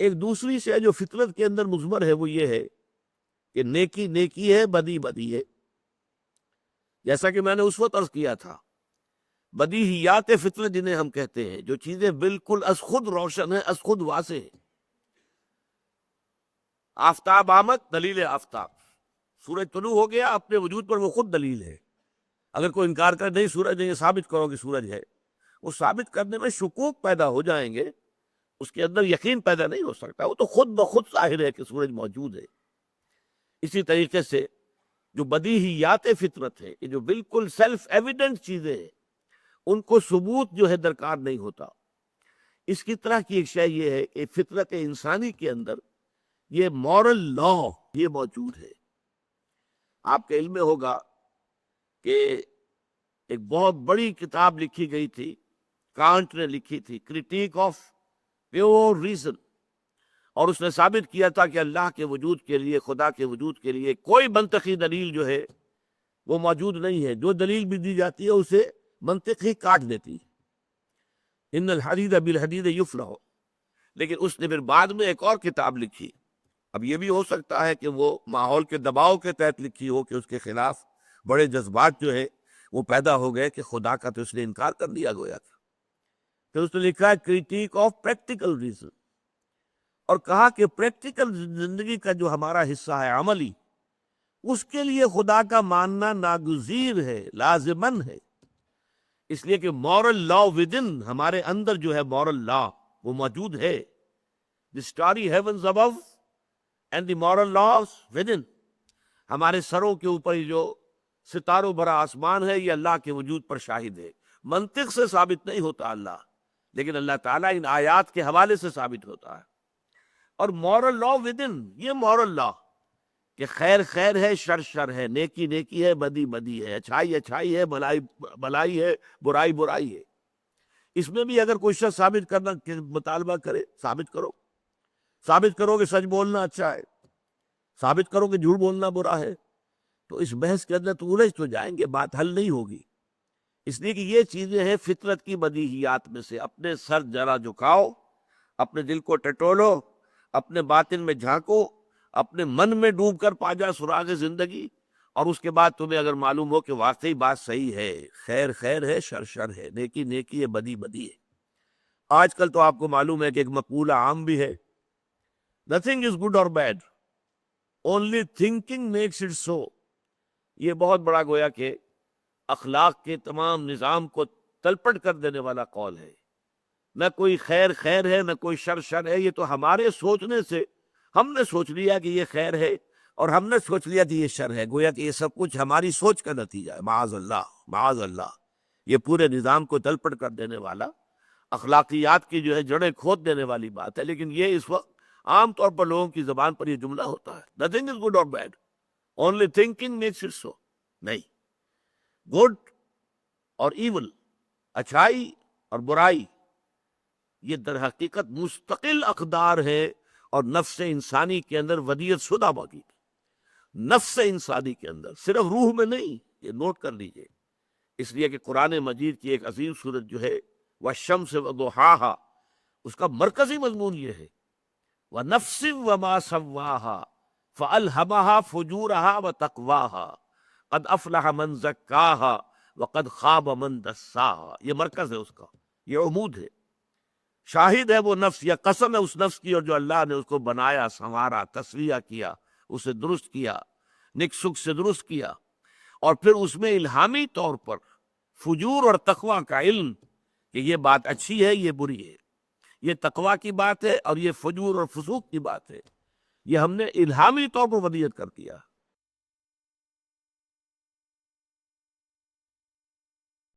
ایک دوسری شے جو فطرت کے اندر مضمر ہے وہ یہ ہے کہ نیکی نیکی ہے، بدی بدی ہے. جیسا کہ میں نے اس وقت عرض کیا تھا، بدیہیات فطرت جنہیں ہم کہتے ہیں، جو چیزیں بالکل از خود روشن ہیں، از خود واضح ہیں. آفتاب آمد، دلیل آفتاب. سورج طلوع ہو گیا، اپنے وجود پر وہ خود دلیل ہے. اگر کوئی انکار کرے نہیں سورج نہیں، ثابت کرو کہ سورج ہے، وہ ثابت کرنے میں شکوک پیدا ہو جائیں گے، اس کے اندر یقین پیدا نہیں ہو سکتا. وہ تو خود بخود ظاہر ہے کہ سورج موجود ہے. اسی طریقے سے جو بدیہیات فطرت ہے، کہ جو بالکل سیلف ایویڈنٹ چیزیں ہیں، ان کو ثبوت جو ہے درکار نہیں ہوتا. اس کی طرح کی ایک شے یہ ہے کہ فطرت انسانی کے اندر یہ مورل لا یہ موجود ہے. آپ کے علم میں ہوگا کہ ایک بہت بڑی کتاب لکھی گئی تھی، کانٹ نے لکھی تھی، کرٹیک آف پیور ریزن، اور اس نے ثابت کیا تھا کہ اللہ کے وجود کے لیے، خدا کے وجود کے لیے کوئی منطقی دلیل جو ہے وہ موجود نہیں ہے. جو دلیل بھی دی جاتی ہے اسے منطق ہی کاٹ دیتی ہے. ان الحدید بالحدید یفلح. لیکن اس نے پھر بعد میں ایک اور کتاب لکھی. اب یہ بھی ہو سکتا ہے کہ وہ ماحول کے دباؤ کے تحت لکھی ہو کہ اس کے خلاف بڑے جذبات جو ہے وہ پیدا ہو گئے کہ خدا کا تو اس نے انکار کر دیا گویا تھا. پھر اس نے لکھا ہے کرٹیک آف پریکٹیکل ریزن، اور کہا کہ پریکٹیکل زندگی کا جو ہمارا حصہ ہے عملی، اس کے لیے خدا کا ماننا ناگزیر ہے، لازمن ہے. اس لیے کہ مورل لا ودن، ہمارے اندر جو ہے مورل لا وہ موجود ہے. The starry heavens above and the moral laws within. ہمارے سروں کے اوپر جو ستاروں بھرا آسمان ہے، یہ اللہ کے وجود پر شاہد ہے. منطق سے ثابت نہیں ہوتا اللہ، لیکن اللہ تعالیٰ ان آیات کے حوالے سے ثابت ہوتا ہے. اور مورل لا ودن، یہ مورل لا کہ خیر خیر ہے، شر شر ہے، نیکی نیکی ہے، بدی بدی ہے، اچھائی اچھائی ہے، بھلائی بھلائی ہے، برائی برائی ہے. اس میں بھی اگر کوئی شخص ثابت کرنا مطالبہ کرے، ثابت کرو. ثابت کرو کہ سچ بولنا اچھا ہے، ثابت کرو کہ جھوٹ بولنا برا ہے، تو اس بحث کے اندر تو الجھ تو جائیں گے، بات حل نہیں ہوگی. اس لیے کہ یہ چیزیں ہیں فطرت کی بدیہیات میں سے. اپنے سر ذرا جھکاؤ، اپنے دل کو ٹٹولو، اپنے باطن میں جھانکو، اپنے من میں ڈوب کر پا جا سراغ زندگی، اور اس کے بعد تمہیں اگر معلوم ہو کہ واقعی بات صحیح ہے، خیر خیر ہے، شر شر ہے، نیکی نیکی ہے، بدی بدی ہے. آج کل تو آپ کو معلوم ہے کہ ایک مقولہ عام بھی ہے، nothing is good or bad, only thinking makes it so. یہ بہت بڑا گویا کہ اخلاق کے تمام نظام کو تلپٹ کر دینے والا قول ہے. نہ کوئی خیر خیر ہے، نہ کوئی شر شر ہے. یہ تو ہمارے سوچنے سے ہم نے سوچ لیا کہ یہ خیر ہے، اور ہم نے سوچ لیا کہ یہ شر ہے. گویا کہ یہ سب کچھ ہماری سوچ کا نتیجہ ہے. معاذ اللہ معاذ اللہ. یہ پورے نظام کو تلپٹ کر دینے والا، اخلاقیات کی جو ہے جڑیں کھود دینے والی بات ہے. لیکن یہ اس وقت عام طور پر لوگوں کی زبان پر یہ جملہ ہوتا ہے، nothing is good or bad, only thinking makes it so. نہیں، گڈ اور ایول، اچھائی اور برائی، یہ در حقیقت مستقل اقدار ہے، اور نفس انسانی کے اندر ودیت شدہ موجود ہے. نفس انسانی کے اندر، صرف روح میں نہیں. یہ نوٹ کر لیجئے. اس لیے کہ قرآن مجید کی ایک عظیم سورت جو ہے والشمس وضحاها، اس کا مرکزی مضمون یہ ہے وَنَفْسٍ وَمَا سَوَّاهَا فَأَلْهَمَهَا فُجُورَهَا وَتَقْوَاهَا قَدْ أَفْلَحَ مَنْ زَكَّاهَا وَقَدْ خَابَ مَنْ دَسَّاهَا. یہ مرکز ہے اس کا، یہ عمود ہے. شاہد ہے وہ نفس، یا قسم ہے اس نفس کی، اور جو اللہ نے اس کو بنایا، سنوارا، تصفیہ کیا، اسے درست کیا، نک سک سے درست کیا، اور پھر اس میں الہامی طور پر فجور اور تقوی کا علم کہ یہ بات اچھی ہے، یہ بری ہے، یہ تقوی کی بات ہے، اور یہ فجور اور فسوق کی بات ہے. یہ ہم نے الہامی طور پر ودیت کر دیا.